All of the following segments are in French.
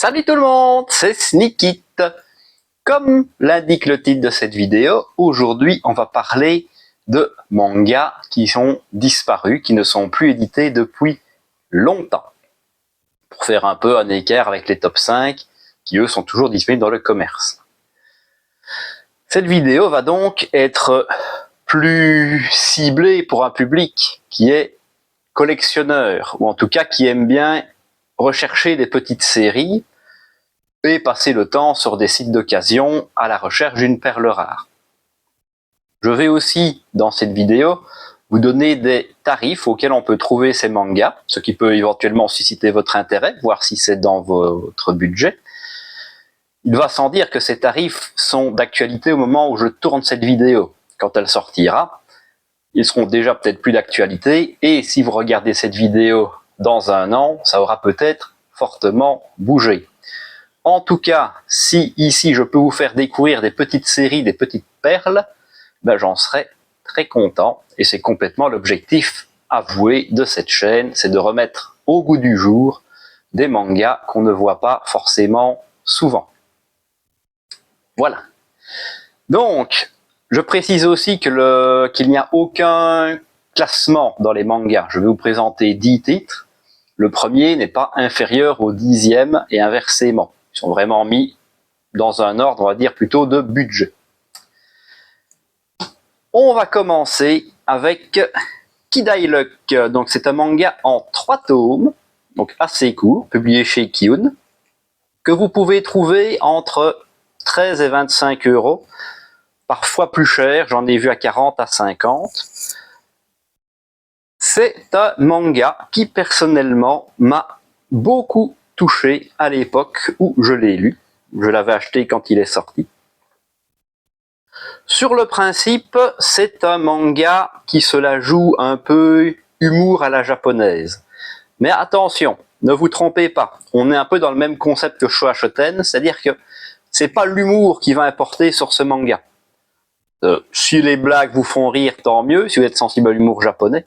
Salut tout le monde, c'est Sneakit. Comme l'indique le titre de cette vidéo, aujourd'hui on va parler de mangas qui sont disparus, qui ne sont plus édités depuis longtemps. Pour faire un peu un écart avec les top 5, qui eux sont toujours disponibles dans le commerce. Cette vidéo va donc être plus ciblée pour un public qui est collectionneur, ou en tout cas qui aime bien rechercher des petites séries et passer le temps sur des sites d'occasion à la recherche d'une perle rare. Je vais aussi, dans cette vidéo, vous donner des tarifs auxquels on peut trouver ces mangas, ce qui peut éventuellement susciter votre intérêt, voir si c'est dans votre budget. Il va sans dire que ces tarifs sont d'actualité au moment où je tourne cette vidéo. Quand elle sortira, ils seront déjà peut-être plus d'actualité, et si vous regardez cette vidéo dans un an, ça aura peut-être fortement bougé. En tout cas, si ici je peux vous faire découvrir des petites séries, des petites perles, ben j'en serais très content. Et c'est complètement l'objectif avoué de cette chaîne, c'est de remettre au goût du jour des mangas qu'on ne voit pas forcément souvent. Voilà. Donc, je précise aussi que qu'il n'y a aucun classement dans les mangas. Je vais vous présenter 10 titres. Le premier n'est pas inférieur au 10e et inversement. Ils sont vraiment mis dans un ordre, on va dire, plutôt de budget. On va commencer avec Kid I Luck. Donc c'est un manga en 3 tomes, donc assez court, publié chez Kiun, que vous pouvez trouver entre 13 et 25 €, parfois plus cher, j'en ai vu à 40 à 50. C'est un manga qui personnellement m'a beaucoup touché à l'époque où je l'ai lu. Je l'avais acheté quand il est sorti. Sur le principe, c'est un manga qui se la joue un peu humour à la japonaise. Mais attention, ne vous trompez pas, on est un peu dans le même concept que Shohachoten, c'est-à-dire que c'est pas l'humour qui va importer sur ce manga. Si les blagues vous font rire, tant mieux, si vous êtes sensible à l'humour japonais,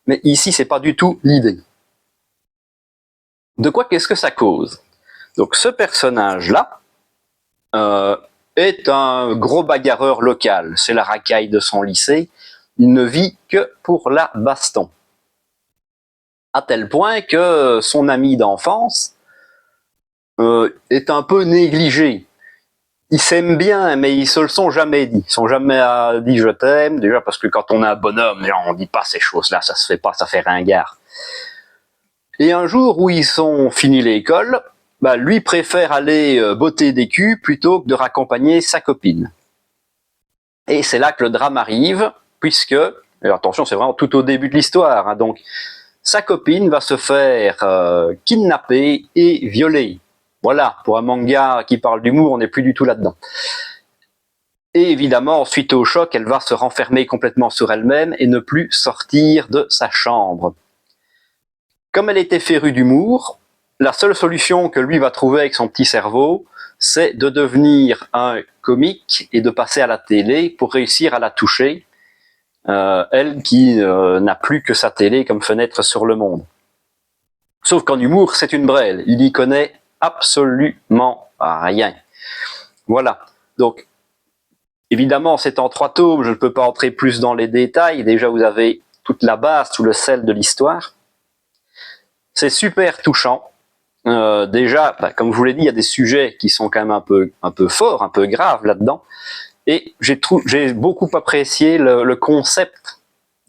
mais ici c'est pas du tout l'idée. De quoi qu'est-ce que ça cause? Donc ce personnage-là est un gros bagarreur local, c'est la racaille de son lycée, il ne vit que pour la baston. À tel point que son ami d'enfance est un peu négligé. Ils s'aiment bien, mais ils se le sont jamais dit. Ils sont jamais dit je t'aime, déjà parce que quand on est un bonhomme, on dit pas ces choses-là, ça se fait pas, ça fait ringard. Et un jour où ils ont fini l'école, bah, lui préfère aller botter des culs plutôt que de raccompagner sa copine. Et c'est là que le drame arrive, puisque, et attention, c'est vraiment tout au début de l'histoire, hein, donc sa copine va se faire kidnapper et violer. Voilà, pour un manga qui parle d'humour, on n'est plus du tout là-dedans. Et évidemment, suite au choc, elle va se renfermer complètement sur elle-même et ne plus sortir de sa chambre. Comme elle était férue d'humour, la seule solution que lui va trouver avec son petit cerveau, c'est de devenir un comique et de passer à la télé pour réussir à la toucher, elle qui n'a plus que sa télé comme fenêtre sur le monde. Sauf qu'en humour, c'est une brêle, il y connaît absolument rien. Voilà, donc évidemment c'est en 3 tomes, je ne peux pas entrer plus dans les détails, déjà vous avez toute la base, tout le sel de l'histoire. C'est super touchant. Déjà, bah, comme je vous l'ai dit, il y a des sujets qui sont quand même un peu forts, un peu graves là-dedans. Et j'ai beaucoup apprécié le concept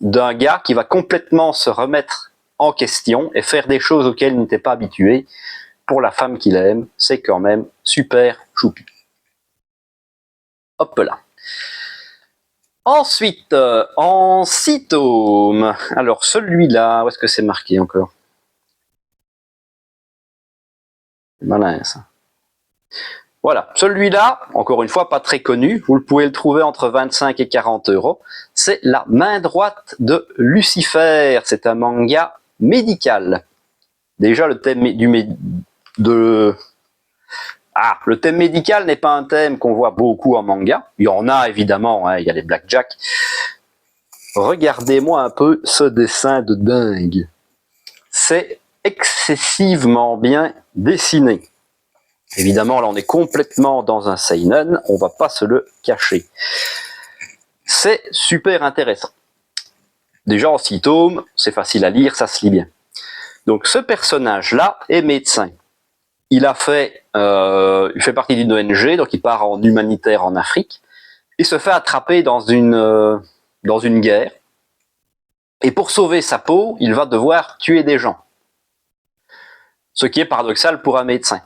d'un gars qui va complètement se remettre en question et faire des choses auxquelles il n'était pas habitué. Pour la femme qu'il aime, c'est quand même super choupi. Hop là. Ensuite, en 6 tomes. Alors celui-là, où est-ce que c'est marqué encore? Malin ça. Voilà, celui-là, encore une fois, pas très connu, vous pouvez le trouver entre 25 et 40 €. C'est La main droite de Lucifer, c'est un manga médical. Déjà, le thème le thème médical n'est pas un thème qu'on voit beaucoup en manga. Il y en a évidemment, hein, il y a les blackjack. Regardez-moi un peu ce dessin de dingue. C'est excessivement bien dessiné. Évidemment, là, on est complètement dans un seinen, on va pas se le cacher. C'est super intéressant. Déjà, en 6 tomes, c'est facile à lire, ça se lit bien. Donc, ce personnage-là est médecin. Il fait partie d'une ONG, donc il part en humanitaire en Afrique. Il se fait attraper dans une guerre. Et pour sauver sa peau, il va devoir tuer des gens. Ce qui est paradoxal pour un médecin.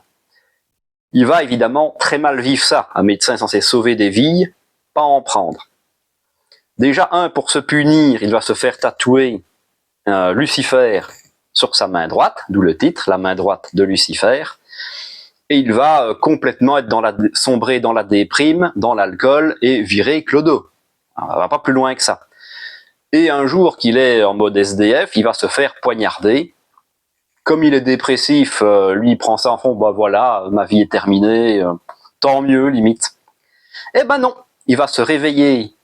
Il va évidemment très mal vivre ça. Un médecin est censé sauver des vies, pas en prendre. Déjà, pour se punir, il va se faire tatouer Lucifer sur sa main droite, d'où le titre, la main droite de Lucifer. Et il va complètement sombrer dans la déprime, dans l'alcool et virer clodo. On va pas plus loin que ça. Et un jour qu'il est en mode SDF, il va se faire poignarder. Comme il est dépressif, lui il prend ça en fond, bah voilà, ma vie est terminée, tant mieux limite. Eh ben non, il va se réveiller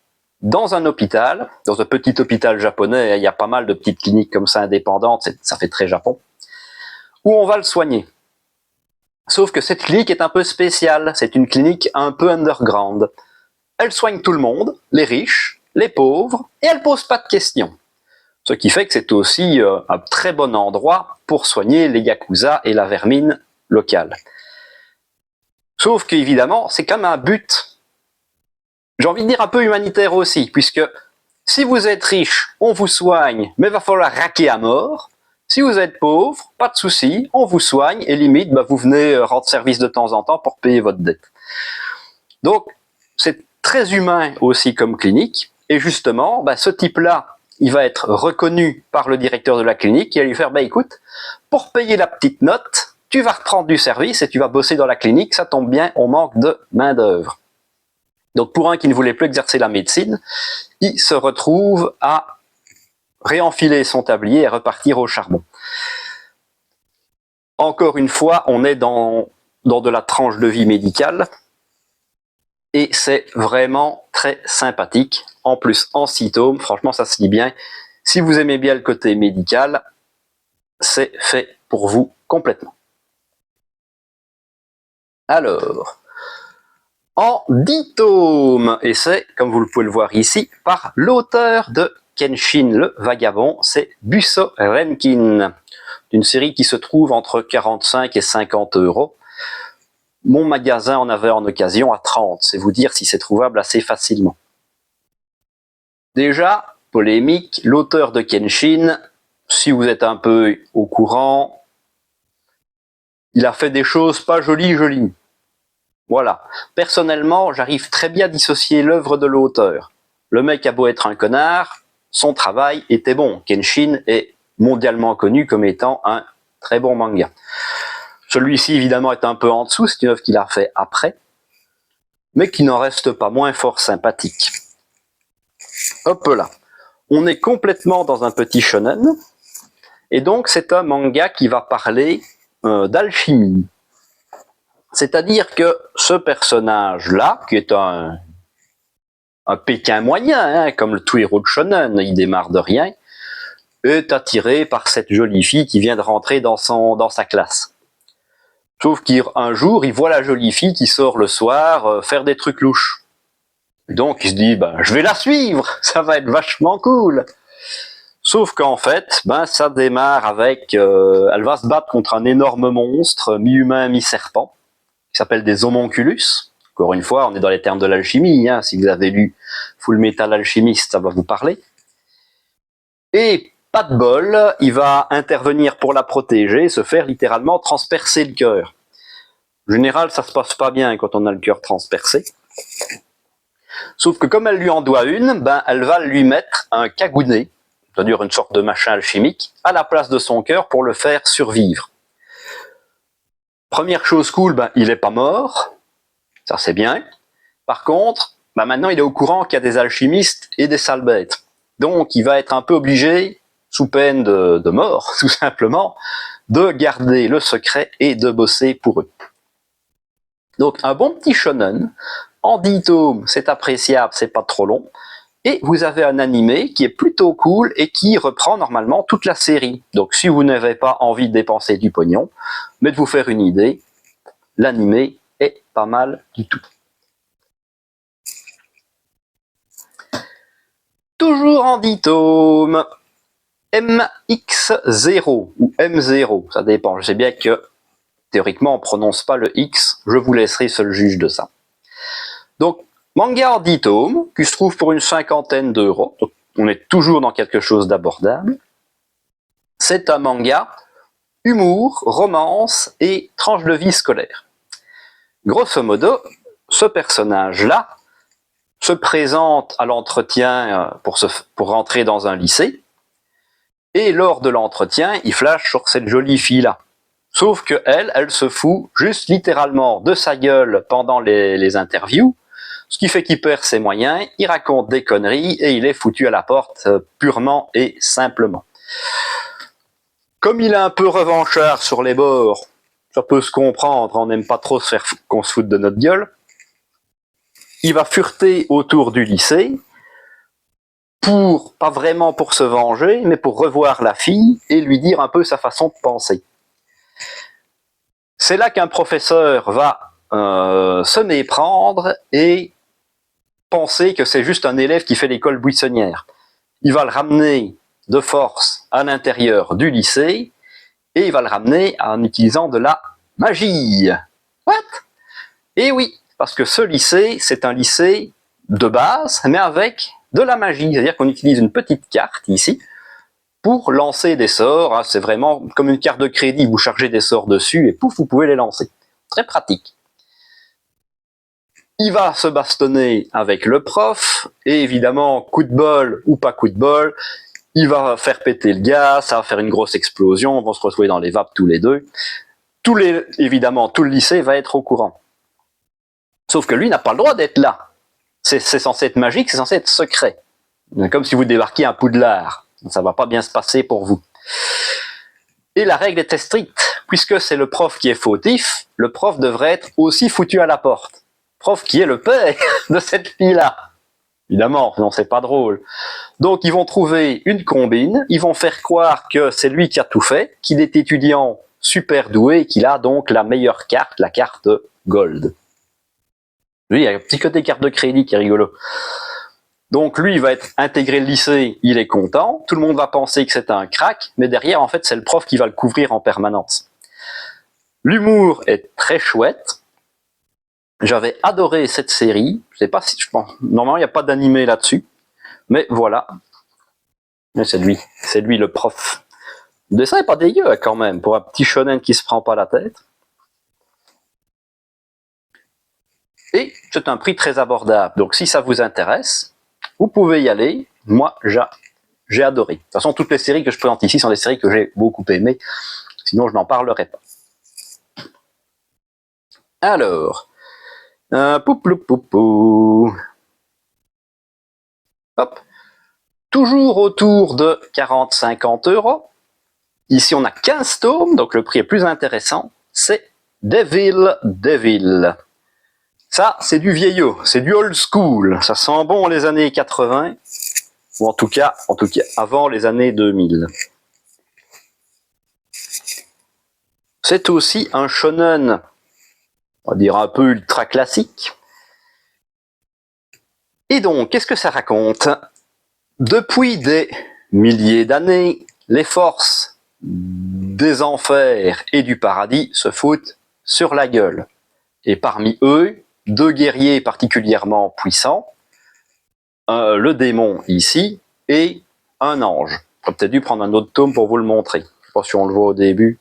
dans un hôpital, dans un petit hôpital japonais, il y a pas mal de petites cliniques comme ça indépendantes, ça fait très Japon, où on va le soigner. Sauf que cette clinique est un peu spéciale, c'est une clinique un peu underground. Elle soigne tout le monde, les riches, les pauvres, et elle pose pas de questions. Ce qui fait que c'est aussi un très bon endroit pour soigner les yakuza et la vermine locale. Sauf qu'évidemment, c'est quand même un but, j'ai envie de dire un peu humanitaire aussi, puisque si vous êtes riche, on vous soigne, mais il va falloir raquer à mort. Si vous êtes pauvre, pas de souci, on vous soigne et limite, vous venez rendre service de temps en temps pour payer votre dette. Donc, c'est très humain aussi comme clinique. Et justement, ce type-là, il va être reconnu par le directeur de la clinique et il va lui faire, écoute, pour payer la petite note, tu vas reprendre du service et tu vas bosser dans la clinique, ça tombe bien, on manque de main d'œuvre. Donc pour un qui ne voulait plus exercer la médecine, il se retrouve à réenfiler son tablier et repartir au charbon. Encore une fois, on est dans de la tranche de vie médicale et c'est vraiment très sympathique. En plus, en 6 tomes, franchement, ça se lit bien. Si vous aimez bien le côté médical, c'est fait pour vous complètement. Alors, en 10 tomes, et c'est, comme vous pouvez le voir ici, par l'auteur de Kenshin le Vagabond, c'est Busso Renkin, d'une série qui se trouve entre 45 et 50 euros. Mon magasin en avait en occasion à 30, c'est vous dire si c'est trouvable assez facilement. Déjà, polémique, l'auteur de Kenshin, si vous êtes un peu au courant, il a fait des choses pas jolies. Voilà. Personnellement, j'arrive très bien à dissocier l'œuvre de l'auteur. Le mec a beau être un connard, son travail était bon. Kenshin est mondialement connu comme étant un très bon manga. Celui-ci, évidemment, est un peu en dessous, c'est une œuvre qu'il a fait après, mais qui n'en reste pas moins fort sympathique. Hop là. On est complètement dans un petit shonen, et donc c'est un manga qui va parler d'alchimie. C'est-à-dire que ce personnage-là, qui est un Pékin moyen, comme tout héros de shonen, il démarre de rien, est attiré par cette jolie fille qui vient de rentrer dans sa classe. Sauf qu'un jour, il voit la jolie fille qui sort le soir faire des trucs louches. Donc il se dit, je vais la suivre, ça va être vachement cool. Sauf qu'en fait, ça démarre avec, elle va se battre contre un énorme monstre, mi-humain, mi-serpent, qui s'appelle des homonculus. Encore une fois, on est dans les termes de l'alchimie, si vous avez lu Full Metal Alchemist, ça va vous parler. Et pas de bol, il va intervenir pour la protéger, se faire littéralement transpercer le cœur. En général, ça se passe pas bien quand on a le cœur transpercé. Sauf que comme elle lui en doit une, elle va lui mettre un cagonet, c'est-à-dire une sorte de machin alchimique, à la place de son cœur pour le faire survivre. Première chose cool, il est pas mort, ça c'est bien. Par contre, maintenant il est au courant qu'il y a des alchimistes et des sales bêtes. Donc il va être un peu obligé, sous peine de mort, tout simplement, de garder le secret et de bosser pour eux. Donc un bon petit shonen, en 10 tomes, c'est appréciable, c'est pas trop long, et vous avez un animé qui est plutôt cool et qui reprend normalement toute la série. Donc si vous n'avez pas envie de dépenser du pognon, mais de vous faire une idée, l'animé est pas mal du tout. Toujours en 10 tomes, MX0 ou M0, ça dépend. Je sais bien que théoriquement on prononce pas le X, je vous laisserai seul juge de ça. Donc, manga en 10 tomes, qui se trouve pour une 50aine d'euros, donc on est toujours dans quelque chose d'abordable. C'est un manga humour, romance et tranche de vie scolaire. Grosso modo, ce personnage-là se présente à l'entretien pour rentrer dans un lycée, et lors de l'entretien, il flash sur cette jolie fille-là. Sauf que elle se fout juste littéralement de sa gueule pendant les interviews, ce qui fait qu'il perd ses moyens, il raconte des conneries et il est foutu à la porte purement et simplement. Comme il est un peu revanchard sur les bords, ça peut se comprendre, on n'aime pas trop se faire qu'on se foute de notre gueule, il va fureter autour du lycée, pas vraiment pour se venger, mais pour revoir la fille et lui dire un peu sa façon de penser. C'est là qu'un professeur va se méprendre et penser que c'est juste un élève qui fait l'école buissonnière. Il va le ramener de force à l'intérieur du lycée et il va le ramener en utilisant de la magie. What? Et oui, parce que ce lycée, c'est un lycée de base, mais avec de la magie. C'est-à-dire qu'on utilise une petite carte ici pour lancer des sorts. C'est vraiment comme une carte de crédit, vous chargez des sorts dessus et pouf, vous pouvez les lancer. Très pratique. Il va se bastonner avec le prof, et évidemment, coup de bol ou pas coup de bol, il va faire péter le gaz, ça va faire une grosse explosion, ils vont se retrouver dans les vapes tous les deux. Évidemment, tout le lycée va être au courant. Sauf que lui n'a pas le droit d'être là. C'est censé être magique, c'est censé être secret. Comme si vous débarquiez à Poudlard. Ça va pas bien se passer pour vous. Et la règle était stricte. Puisque c'est le prof qui est fautif, le prof devrait être aussi foutu à la porte. Prof qui est le père de cette fille-là. Évidemment, non, c'est pas drôle. Donc ils vont trouver une combine, ils vont faire croire que c'est lui qui a tout fait, qu'il est étudiant super doué et qu'il a donc la meilleure carte, la carte Gold. Lui, il y a un petit côté carte de crédit qui est rigolo. Donc lui, il va être intégré le lycée, il est content, tout le monde va penser que c'est un crack, mais derrière, en fait, c'est le prof qui va le couvrir en permanence. L'humour est très chouette. J'avais adoré cette série. Je sais pas si je pense. Normalement, il n'y a pas d'animé là-dessus. Mais voilà. Mais c'est lui le prof. Le dessin est pas dégueu quand même, pour un petit shonen qui se prend pas la tête. Et c'est un prix très abordable. Donc si ça vous intéresse, vous pouvez y aller. Moi, j'ai adoré. De toute façon, toutes les séries que je présente ici sont des séries que j'ai beaucoup aimées. Sinon, je n'en parlerai pas. Alors, hop. Toujours autour de 40-50 €. Ici, on a 15 tomes, donc le prix est plus intéressant. C'est Devil. Ça, c'est du vieillot, c'est du old school. Ça sent bon les années 80, ou en tout cas avant les années 2000. C'est aussi un shonen, on va dire un peu ultra classique. Et donc, qu'est-ce que ça raconte? Depuis des milliers d'années, les forces des enfers et du paradis se foutent sur la gueule. Et parmi eux, deux guerriers particulièrement puissants, le démon ici et un ange. J'aurais peut-être dû prendre un autre tome pour vous le montrer. Je ne sais pas si on le voit au début.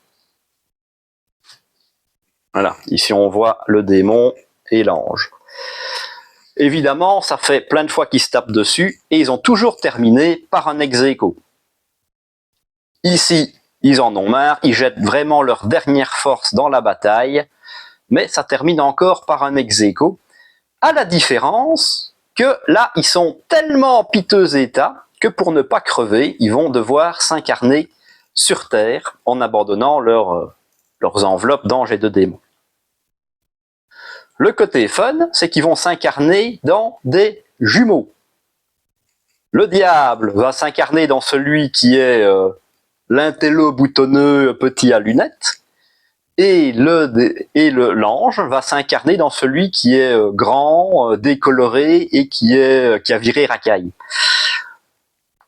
Voilà, ici on voit le démon et l'ange. Évidemment, ça fait plein de fois qu'ils se tapent dessus et ils ont toujours terminé par un ex-aequo. Ici, ils en ont marre, ils jettent vraiment leur dernière force dans la bataille, mais ça termine encore par un ex-aequo, à la différence que là, ils sont tellement en piteux état que pour ne pas crever, ils vont devoir s'incarner sur Terre en abandonnant leurs enveloppes d'anges et de démons. Le côté fun, c'est qu'ils vont s'incarner dans des jumeaux. Le diable va s'incarner dans celui qui est l'intello boutonneux petit à lunettes, Et l'ange va s'incarner dans celui qui est grand, décoloré et qui a viré racaille.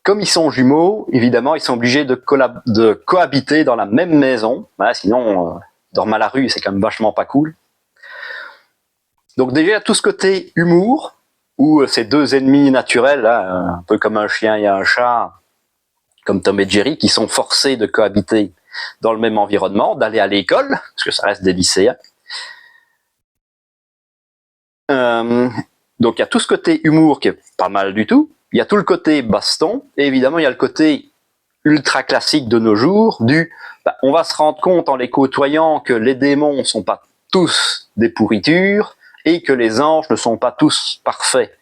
Comme ils sont jumeaux, évidemment, ils sont obligés de cohabiter dans la même maison. Voilà, sinon, dormir à la rue, c'est quand même vachement pas cool. Donc déjà, tout ce côté humour, où ces deux ennemis naturels, là, un peu comme un chien et un chat, comme Tom et Jerry, qui sont forcés de cohabiter dans le même environnement, d'aller à l'école, parce que ça reste des lycéens. Donc il y a tout ce côté humour qui est pas mal du tout. Il y a tout le côté baston, et évidemment il y a le côté ultra classique de nos jours, on va se rendre compte en les côtoyant que les démons ne sont pas tous des pourritures, et que les anges ne sont pas tous parfaits.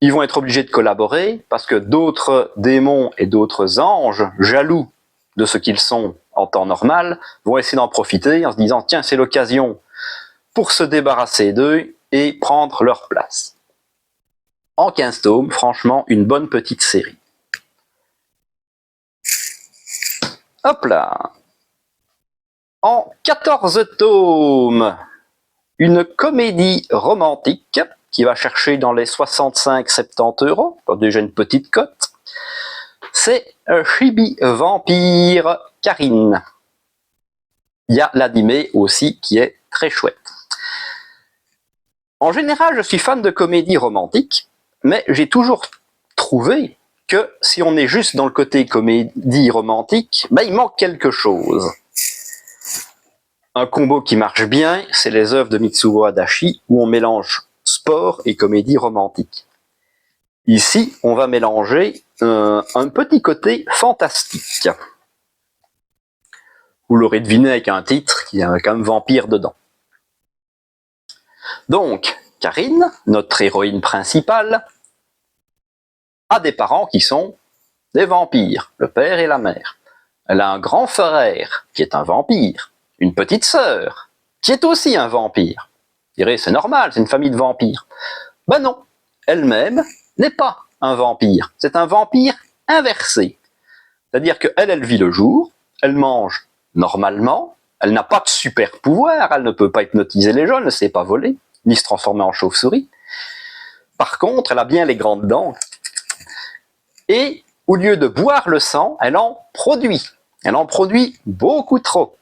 Ils vont être obligés de collaborer, parce que d'autres démons et d'autres anges, jaloux de ce qu'ils sont en temps normal, vont essayer d'en profiter en se disant « Tiens, c'est l'occasion pour se débarrasser d'eux et prendre leur place. » En 15 tomes, franchement, une bonne petite série. Hop là. En 14 tomes, une comédie romantique qui va chercher dans les 65-70 €, déjà une petite cote. C'est Chibi Vampire Karine. Il y a l'animé aussi qui est très chouette. En général, je suis fan de comédies romantiques, mais j'ai toujours trouvé que si on est juste dans le côté comédie romantique, il manque quelque chose. Un combo qui marche bien, c'est les œuvres de Mitsuo Adachi, où on mélange sport et comédie romantique. Ici, on va mélanger un petit côté fantastique. Vous l'aurez deviné avec un titre qui a quand même vampire dedans. Donc, Karine, notre héroïne principale, a des parents qui sont des vampires, le père et la mère. Elle a un grand frère qui est un vampire, une petite sœur qui est aussi un vampire. Vous direz, c'est normal, c'est une famille de vampires. Ben non, elle-même n'est pas un vampire, c'est un vampire inversé. C'est-à-dire qu'elle vit le jour, elle mange normalement, elle n'a pas de super pouvoir, elle ne peut pas hypnotiser les gens, elle ne sait pas voler, ni se transformer en chauve-souris. Par contre, elle a bien les grandes dents. Et au lieu de boire le sang, elle en produit. Elle en produit beaucoup trop.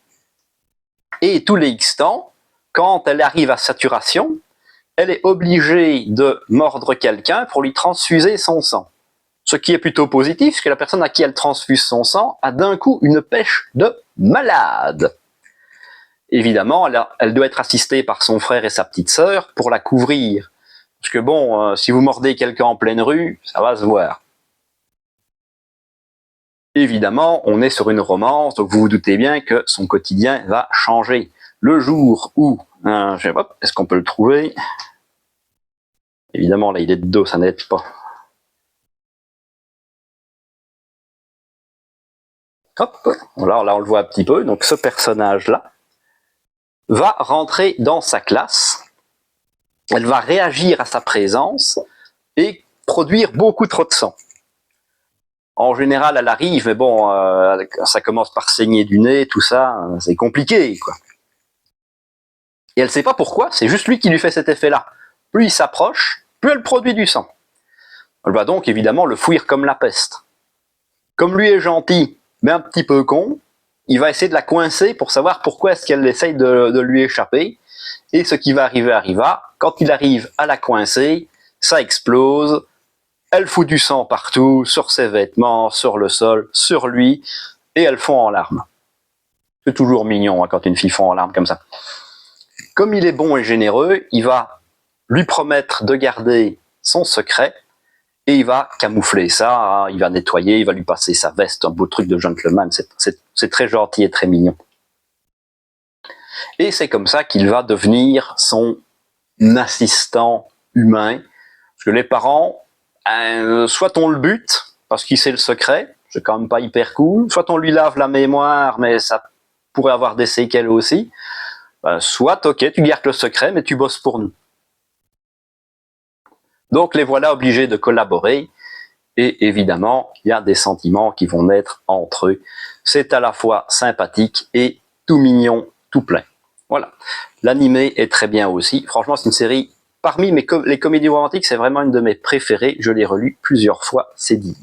Et tous les X temps, quand elle arrive à saturation, elle est obligée de mordre quelqu'un pour lui transfuser son sang. Ce qui est plutôt positif, parce que la personne à qui elle transfuse son sang a d'un coup une pêche de malade. Évidemment, elle doit être assistée par son frère et sa petite sœur pour la couvrir. Parce que bon, si vous mordez quelqu'un en pleine rue, ça va se voir. Évidemment, on est sur une romance, donc vous vous doutez bien que son quotidien va changer. Le jour où, est-ce qu'on peut le trouver? Évidemment, là, il est de dos, ça n'aide pas. Hop, alors là, on le voit un petit peu. Donc, ce personnage-là va rentrer dans sa classe. Elle va réagir à sa présence et produire beaucoup trop de sang. En général, elle arrive, mais bon, ça commence par saigner du nez, tout ça, c'est compliqué, quoi. Et elle ne sait pas pourquoi, c'est juste lui qui lui fait cet effet-là. Plus il s'approche, plus elle produit du sang. Elle va donc évidemment le fuir comme la peste. Comme lui est gentil, mais un petit peu con, il va essayer de la coincer pour savoir pourquoi est-ce qu'elle essaye de lui échapper. Et ce qui va arriver arriva. Quand il arrive à la coincer, ça explose. Elle fout du sang partout, sur ses vêtements, sur le sol, sur lui, et elle fond en larmes. C'est toujours mignon quand une fille fond en larmes comme ça. Comme il est bon et généreux, il va lui promettre de garder son secret, et il va camoufler ça, il va nettoyer, il va lui passer sa veste, un beau truc de gentleman, c'est très gentil et très mignon. Et c'est comme ça qu'il va devenir son assistant humain, parce que les parents, soit on le bute, parce qu'il sait le secret, c'est quand même pas hyper cool, soit on lui lave la mémoire, mais ça pourrait avoir des séquelles aussi, soit, ok, tu gardes le secret, mais tu bosses pour nous. Donc les voilà obligés de collaborer, et évidemment, il y a des sentiments qui vont naître entre eux. C'est à la fois sympathique et tout mignon, tout plein. Voilà. L'animé est très bien aussi. Franchement, c'est une série, parmi les comédies romantiques, c'est vraiment une de mes préférées. Je l'ai relue plusieurs fois, c'est dire.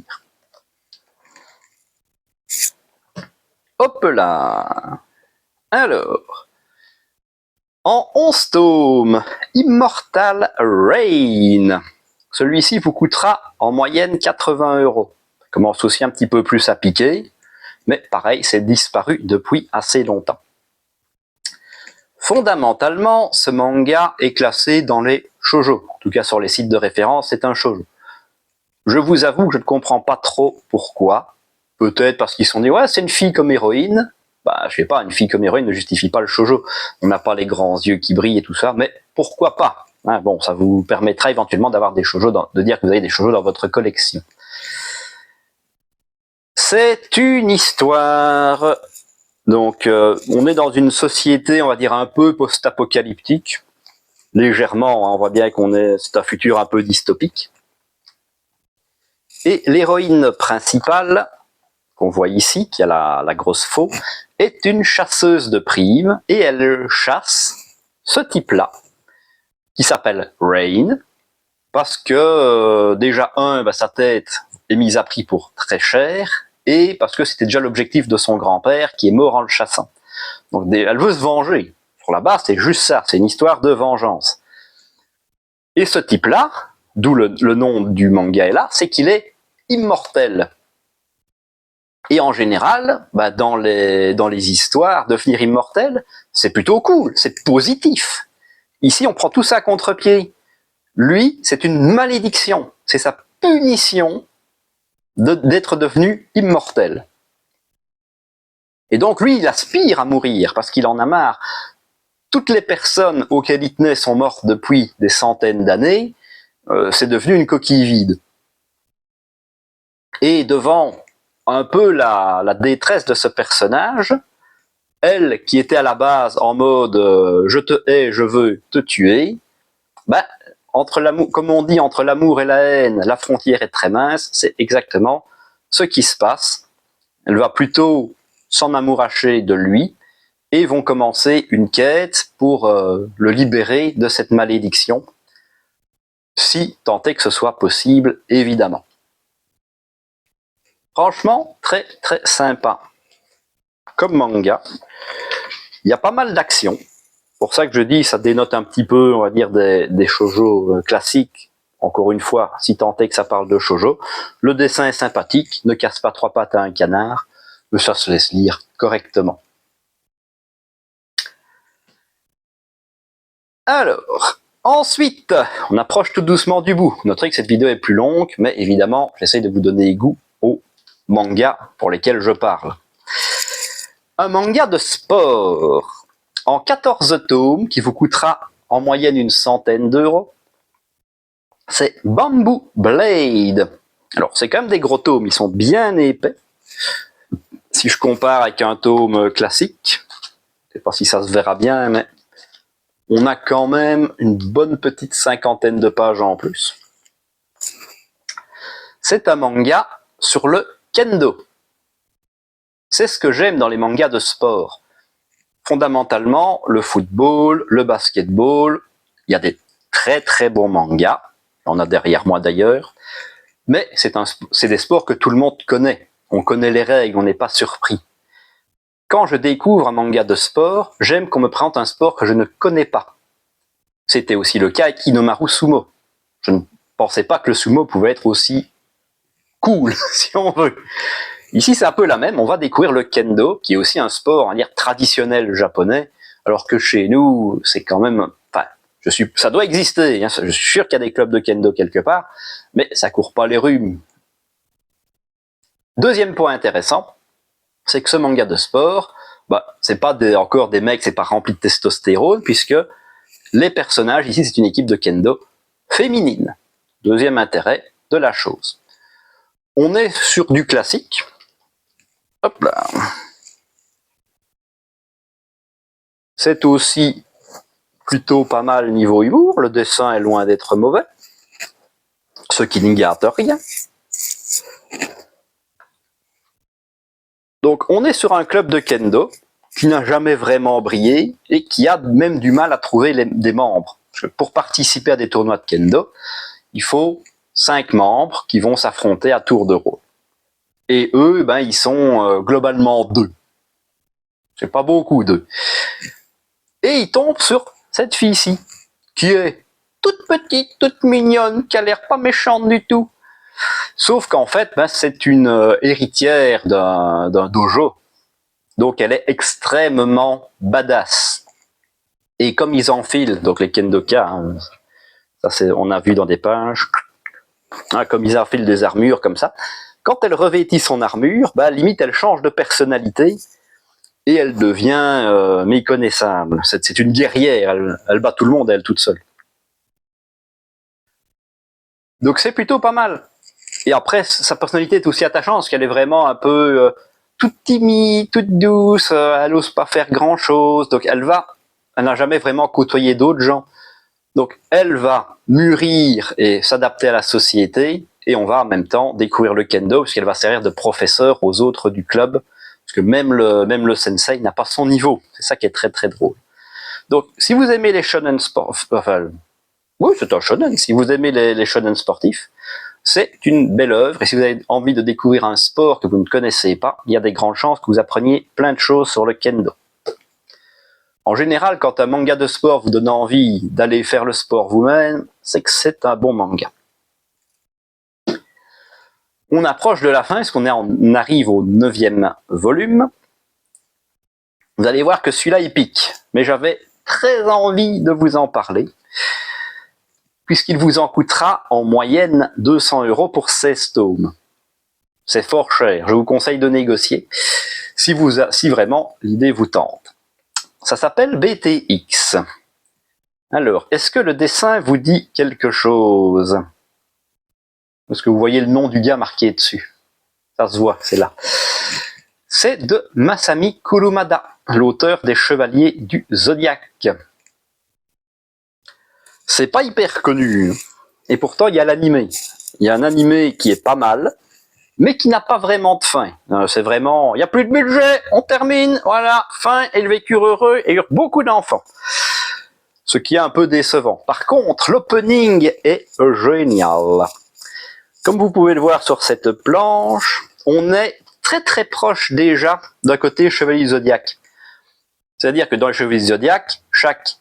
Hop là. Alors, en 11 tomes, Immortal Rain. Celui-ci vous coûtera en moyenne 80 €. Ça commence aussi un petit peu plus à piquer, mais pareil, c'est disparu depuis assez longtemps. Fondamentalement, ce manga est classé dans les shoujo. En tout cas, sur les sites de référence, c'est un shoujo. Je vous avoue que je ne comprends pas trop pourquoi. Peut-être parce qu'ils se sont dit, ouais, c'est une fille comme héroïne. Bah, je sais pas, une fille comme héroïne ne justifie pas le shoujo. On n'a pas les grands yeux qui brillent et tout ça, mais pourquoi pas, hein? Bon, ça vous permettra éventuellement d'avoir des shoujo, de dire que vous avez des shoujo dans votre collection. C'est une histoire. Donc, on est dans une société, on va dire, un peu post-apocalyptique. Légèrement, hein, on voit bien c'est un futur un peu dystopique. Et l'héroïne principale, qu'on voit ici, qui a la grosse faux, est une chasseuse de primes, et elle chasse ce type-là, qui s'appelle Rain, parce que déjà, sa tête est mise à prix pour très cher, et parce que c'était déjà l'objectif de son grand-père, qui est mort en le chassant. Donc elle veut se venger. Sur la base, c'est juste ça, c'est une histoire de vengeance. Et ce type-là, d'où le nom du manga est là, c'est qu'il est immortel. Et en général, dans les histoires, devenir immortel, c'est plutôt cool, c'est positif. Ici, on prend tout ça à contre-pied. Lui, c'est une malédiction, c'est sa punition d'être devenu immortel. Et donc lui, il aspire à mourir parce qu'il en a marre. Toutes les personnes auxquelles il tenait sont mortes depuis des centaines d'années, c'est devenu une coquille vide. Et devant un peu la détresse de ce personnage, elle qui était à la base en mode je te hais, je veux te tuer, entre l'amour, comme on dit, entre l'amour et la haine, la frontière est très mince, c'est exactement ce qui se passe. Elle va plutôt s'en amouracher de lui et vont commencer une quête pour le libérer de cette malédiction, si tant est que ce soit possible, évidemment. Franchement, très très sympa comme manga. Il y a pas mal d'actions. Pour ça que je dis, ça dénote un petit peu, on va dire, des shoujo classiques. Encore une fois, si tant est que ça parle de shoujo. Le dessin est sympathique, ne casse pas trois pattes à un canard, mais ça se laisse lire correctement. Alors, ensuite, on approche tout doucement du bout. Notez que cette vidéo est plus longue, mais évidemment, j'essaye de vous donner goût aux mangas pour lesquels je parle. Un manga de sport en 14 tomes qui vous coûtera en moyenne une centaine d'euros. C'est Bamboo Blade. Alors, c'est quand même des gros tomes, ils sont bien épais. Si je compare avec un tome classique, je ne sais pas si ça se verra bien, mais on a quand même une bonne petite cinquantaine de pages en plus. C'est un manga sur le kendo. C'est ce que j'aime dans les mangas de sport. Fondamentalement, le football, le basketball, il y a des très très bons mangas. Il y en a derrière moi d'ailleurs. Mais c'est des sports que tout le monde connaît. On connaît les règles, on n'est pas surpris. Quand je découvre un manga de sport, j'aime qu'on me présente un sport que je ne connais pas. C'était aussi le cas avec Inomaru Sumo. Je ne pensais pas que le sumo pouvait être aussi cool, si on veut. Ici, c'est un peu la même. On va découvrir le kendo, qui est aussi un sport, on va dire, traditionnel japonais, alors que chez nous, c'est quand même... Enfin, ça doit exister, hein, je suis sûr qu'il y a des clubs de kendo quelque part, mais ça court pas les rues. Deuxième point intéressant, c'est que ce manga de sport, c'est pas encore des mecs, c'est pas rempli de testostérone, puisque les personnages, ici, c'est une équipe de kendo féminine. Deuxième intérêt de la chose. On est sur du classique. Hop là. C'est aussi plutôt pas mal niveau humour. Le dessin est loin d'être mauvais, ce qui n'y gâte rien. Donc on est sur un club de kendo qui n'a jamais vraiment brillé et qui a même du mal à trouver des membres. Parce que pour participer à des tournois de kendo, il faut 5 membres qui vont s'affronter à tour de rôle. Et eux, ben, ils sont globalement 2. C'est pas beaucoup, 2. Et ils tombent sur cette fille-ci, qui est toute petite, toute mignonne, qui a l'air pas méchante du tout. Sauf qu'en fait, ben, c'est une héritière d'un dojo. Donc elle est extrêmement badass. Et comme ils enfilent, donc les kendoka, hein, ça on a vu dans des pages, hein, comme ils enfilent des armures comme ça, quand elle revêtit son armure, bah, limite elle change de personnalité et elle devient méconnaissable. C'est une guerrière, elle bat tout le monde elle toute seule. Donc c'est plutôt pas mal. Et après, sa personnalité est aussi attachante parce qu'elle est vraiment un peu toute timide, toute douce, elle n'ose pas faire grand chose, donc elle n'a jamais vraiment côtoyé d'autres gens. Donc elle va mûrir et s'adapter à la société, et on va en même temps découvrir le kendo, puisqu'elle va servir de professeur aux autres du club, parce que même le sensei n'a pas son niveau. C'est ça qui est très très drôle. Donc si vous aimez les shonen sportifs, enfin, oui c'est un shonen, si vous aimez les shonen sportifs, c'est une belle œuvre, et si vous avez envie de découvrir un sport que vous ne connaissez pas, il y a des grandes chances que vous appreniez plein de choses sur le kendo. En général, quand un manga de sport vous donne envie d'aller faire le sport vous-même, c'est que c'est un bon manga. On approche de la fin, parce on arrive au 9e volume. Vous allez voir que celui-là, il pique. Mais j'avais très envie de vous en parler, puisqu'il vous en coûtera en moyenne 200 € pour 16 tomes. C'est fort cher, je vous conseille de négocier, si vraiment l'idée vous tente. Ça s'appelle BTX. Alors, est-ce que le dessin vous dit quelque chose? Est-ce que vous voyez le nom du gars marqué dessus? Ça se voit, c'est là. C'est de Masami Kurumada, l'auteur des Chevaliers du Zodiaque. C'est pas hyper connu, et pourtant il y a l'animé. Il y a un animé qui est pas mal, mais qui n'a pas vraiment de fin. C'est vraiment, il n'y a plus de budget, on termine, voilà, fin, et le vécu heureux, et beaucoup d'enfants. Ce qui est un peu décevant. Par contre, l'opening est génial. Comme vous pouvez le voir sur cette planche, on est très très proche déjà d'un côté Chevalier Zodiaque. C'est-à-dire que dans le Chevalier Zodiaque, chaque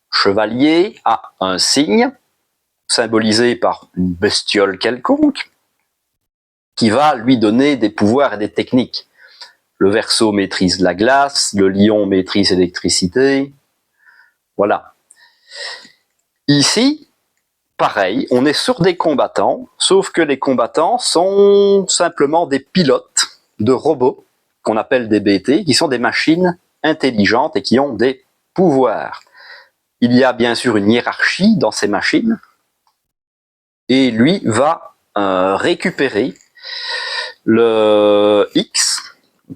chevalier a un signe, symbolisé par une bestiole quelconque, qui va lui donner des pouvoirs et des techniques. Le Verseau maîtrise la glace, le Lion maîtrise l'électricité, voilà. Ici, pareil, on est sur des combattants, sauf que les combattants sont simplement des pilotes de robots, qu'on appelle des BT, qui sont des machines intelligentes et qui ont des pouvoirs. Il y a bien sûr une hiérarchie dans ces machines, et lui va récupérer le X,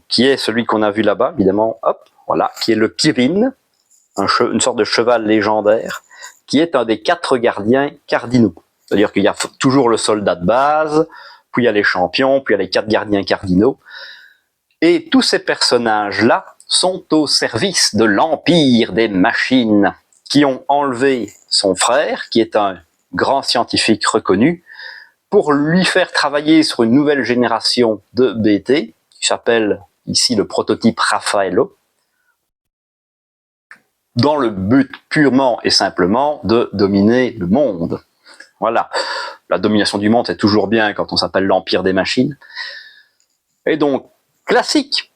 qui est celui qu'on a vu là-bas, évidemment, hop, voilà, qui est le Kirin, une sorte de cheval légendaire, qui est un des 4 gardiens cardinaux. C'est-à-dire qu'il y a toujours le soldat de base, puis il y a les champions, puis il y a les 4 gardiens cardinaux. Et tous ces personnages-là sont au service de l'empire des machines, qui ont enlevé son frère, qui est un grand scientifique reconnu, pour lui faire travailler sur une nouvelle génération de BT, qui s'appelle ici le prototype Raffaello, dans le but purement et simplement de dominer le monde. Voilà. La domination du monde, c'est toujours bien quand on s'appelle l'Empire des machines. Et donc, classique.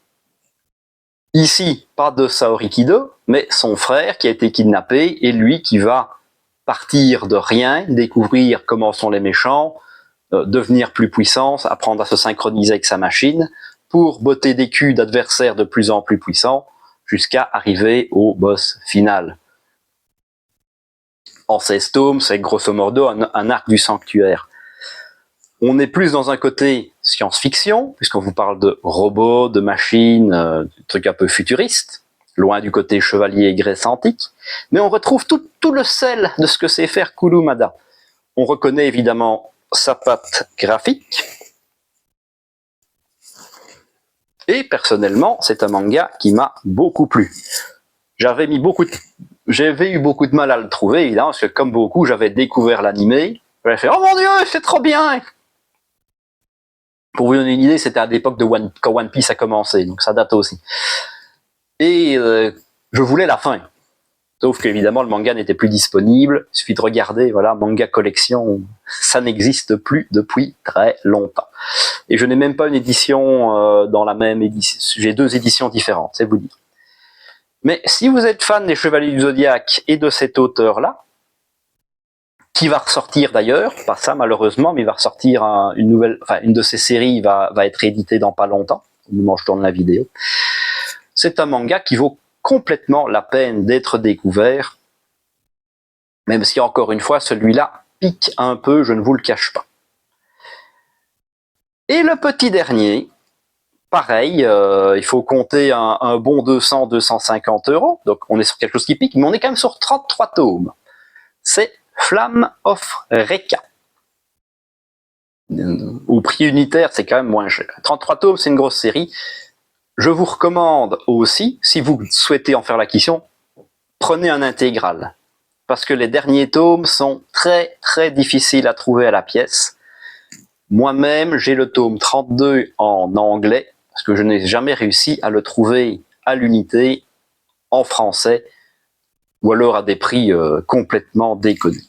Ici, pas de Saori Kido, mais son frère qui a été kidnappé, et lui qui va partir de rien, découvrir comment sont les méchants, devenir plus puissant, apprendre à se synchroniser avec sa machine, pour botter des culs d'adversaires de plus en plus puissants, jusqu'à arriver au boss final. En 16 tomes, c'est grosso modo un arc du sanctuaire. On est plus dans un côté science-fiction, puisqu'on vous parle de robots, de machines, de trucs un peu futuristes, loin du côté chevalier et Grèce antique, mais on retrouve tout le sel de ce que sait faire Kurumada. On reconnaît évidemment sa patte graphique, Et personnellement, c'est un manga qui m'a beaucoup plu. J'avais eu beaucoup de mal à le trouver, évidemment, parce que comme beaucoup, j'avais découvert l'animé. J'avais fait « Oh mon Dieu, c'est trop bien !» Pour vous donner une idée, c'était à l'époque quand One Piece a commencé, donc ça date aussi. Et je voulais la fin. Sauf qu'évidemment, le manga n'était plus disponible. Il suffit de regarder, voilà, manga collection, ça n'existe plus depuis très longtemps. Et je n'ai même pas une édition dans la même édition. J'ai 2 éditions différentes, c'est vous dire. Mais si vous êtes fan des Chevaliers du Zodiaque et de cet auteur-là, qui va ressortir d'ailleurs, pas ça malheureusement, mais il va ressortir une nouvelle, enfin une de ses séries va être éditée dans pas longtemps, au moment où je tourne la vidéo. C'est un manga qui vaut complètement la peine d'être découvert, même si encore une fois celui-là pique un peu, je ne vous le cache pas. Et le petit dernier, pareil, il faut compter un bon 200-250 €, donc on est sur quelque chose qui pique, mais on est quand même sur 33 tomes. C'est Flame of Recca. Au prix unitaire, c'est quand même moins cher. 33 tomes, c'est une grosse série. Je vous recommande aussi, si vous souhaitez en faire l'acquisition, prenez un intégral. Parce que les derniers tomes sont très très difficiles à trouver à la pièce. Moi-même, j'ai le tome 32 en anglais, parce que je n'ai jamais réussi à le trouver à l'unité en français, ou alors à des prix complètement déconnus.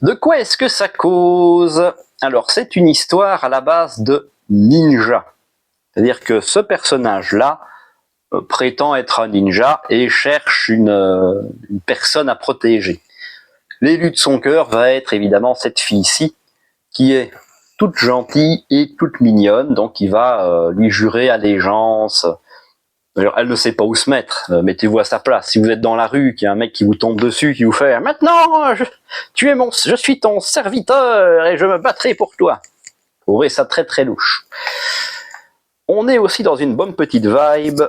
De quoi est-ce que ça cause? Alors, c'est une histoire à la base de ninja. C'est-à-dire que ce personnage-là prétend être un ninja et cherche une personne à protéger. L'élu de son cœur va être évidemment cette fille-ci, qui est toute gentille et toute mignonne, donc il va lui jurer allégeance. Alors, elle ne sait pas où se mettre, mettez-vous à sa place. Si vous êtes dans la rue, qu'il y a un mec qui vous tombe dessus, qui vous fait « Maintenant, je suis ton serviteur et je me battrai pour toi ». Vous trouvez ça très très louche. On est aussi dans une bonne petite vibe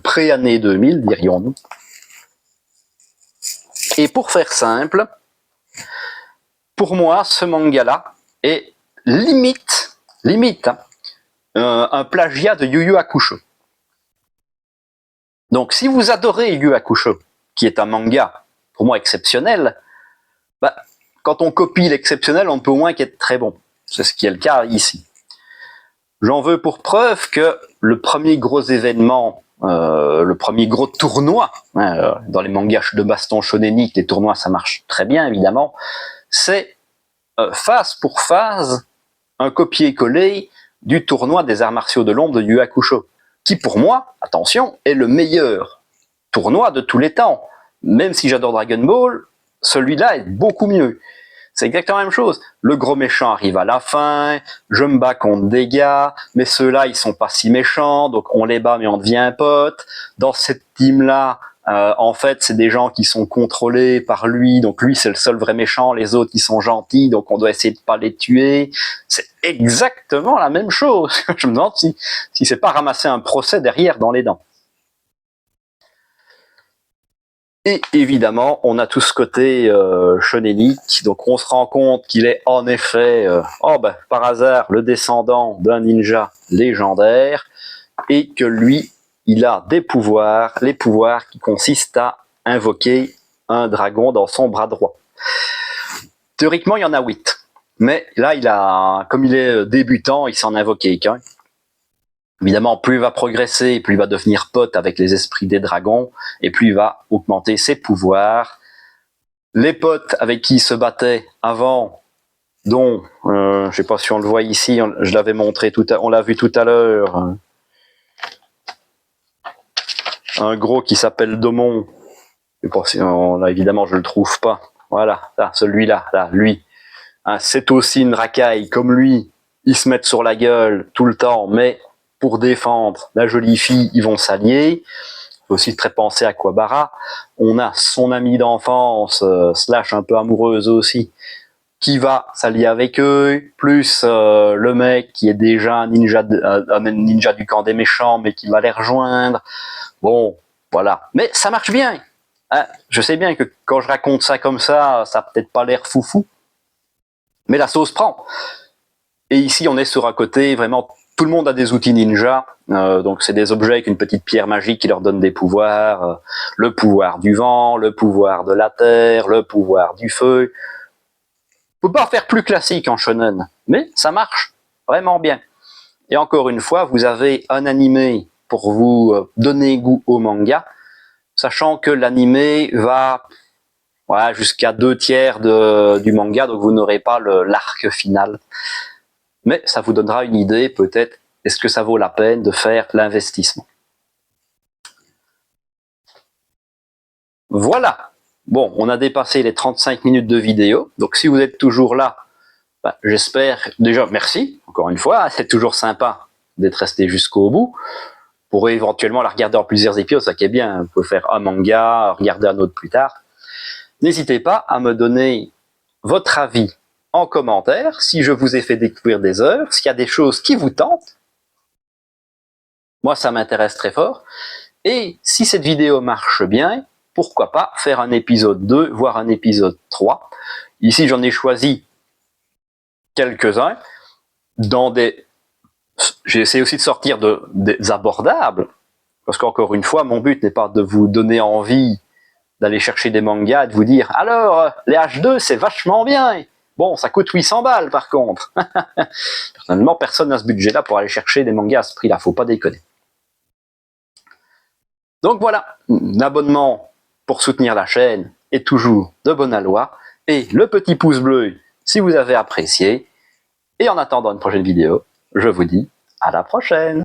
pré-année 2000, dirions-nous. Et pour faire simple, pour moi, ce manga-là est limite, un plagiat de Yu Yu Hakusho. Donc, si vous adorez Yu Yu Hakusho, qui est un manga, pour moi, exceptionnel, bah, quand on copie l'exceptionnel, on ne peut au moins qu'être très bon. C'est ce qui est le cas ici. J'en veux pour preuve que le premier gros événement, le premier gros tournoi, dans les mangas de baston shonenique, les tournois ça marche très bien évidemment, c'est phase pour phase un copier-coller du tournoi des arts martiaux de l'ombre de Yu Yu Hakusho, qui pour moi, attention, est le meilleur tournoi de tous les temps. Même si j'adore Dragon Ball, celui-là est beaucoup mieux. C'est exactement la même chose. Le gros méchant arrive à la fin, je me bats contre des gars, mais ceux-là, ils sont pas si méchants, donc on les bat, mais on devient potes. Dans cette team-là, en fait, c'est des gens qui sont contrôlés par lui, donc lui, c'est le seul vrai méchant, les autres, ils sont gentils, donc on doit essayer de pas les tuer. C'est exactement la même chose. Je me demande si c'est pas ramasser un procès derrière dans les dents. Et évidemment, on a tout ce côté shonenique, donc on se rend compte qu'il est en effet, par hasard, le descendant d'un ninja légendaire, et que lui, il a des pouvoirs, les pouvoirs qui consistent à invoquer un dragon dans son bras droit. Théoriquement, il y en a 8, mais là, comme il est débutant, il s'en invoquait qu'un. Évidemment, plus il va progresser, plus il va devenir pote avec les esprits des dragons, et plus il va augmenter ses pouvoirs. Les potes avec qui il se battait avant, dont, je sais pas si on le voit ici, je l'avais montré on l'a vu tout à l'heure, un gros qui s'appelle Domon. Je sais pas si là, évidemment, je le trouve pas. Voilà, là, celui-là, là, lui. Hein, c'est aussi une racaille, comme lui. Ils se mettent sur la gueule tout le temps, mais pour défendre la jolie fille, ils vont s'allier. Il faut aussi très penser à Kuwabara. On a son amie d'enfance, slash un peu amoureuse aussi, qui va s'allier avec eux, plus le mec qui est déjà un ninja du camp des méchants, mais qui va les rejoindre. Bon, voilà. Mais ça marche bien. Hein, je sais bien que quand je raconte ça comme ça a peut-être pas l'air foufou, mais la sauce prend. Et ici, on est sur un côté vraiment, tout le monde a des outils ninja. Donc c'est des objets avec une petite pierre magique qui leur donne des pouvoirs. Le pouvoir du vent, le pouvoir de la terre, le pouvoir du feu. On peut pas faire plus classique en shonen, mais ça marche vraiment bien. Et encore une fois, vous avez un animé pour vous donner goût au manga, sachant que l'animé va jusqu'à 2/3 du manga, donc vous n'aurez pas l'arc final. Mais ça vous donnera une idée, peut-être, est-ce que ça vaut la peine de faire l'investissement. Voilà. Bon, on a dépassé les 35 minutes de vidéo, donc si vous êtes toujours là, j'espère, déjà merci, encore une fois, c'est toujours sympa d'être resté jusqu'au bout. Vous pourrez éventuellement la regarder en plusieurs épisodes, ça qui est bien, vous pouvez faire un manga, regarder un autre plus tard. N'hésitez pas à me donner votre avis en commentaire, si je vous ai fait découvrir des œuvres, s'il y a des choses qui vous tentent. Moi, ça m'intéresse très fort. Et si cette vidéo marche bien, pourquoi pas faire un épisode 2, voire un épisode 3. Ici, j'en ai choisi quelques-uns. J'ai essayé aussi de sortir des abordables, parce qu'encore une fois, mon but n'est pas de vous donner envie d'aller chercher des mangas et de vous dire « Alors, les H2, c'est vachement bien !» Bon, ça coûte 800 balles par contre. Personnellement, personne n'a ce budget-là pour aller chercher des mangas à ce prix-là, faut pas déconner. Donc voilà, l'abonnement pour soutenir la chaîne est toujours de bonne aloi, et le petit pouce bleu si vous avez apprécié. Et en attendant une prochaine vidéo, je vous dis à la prochaine.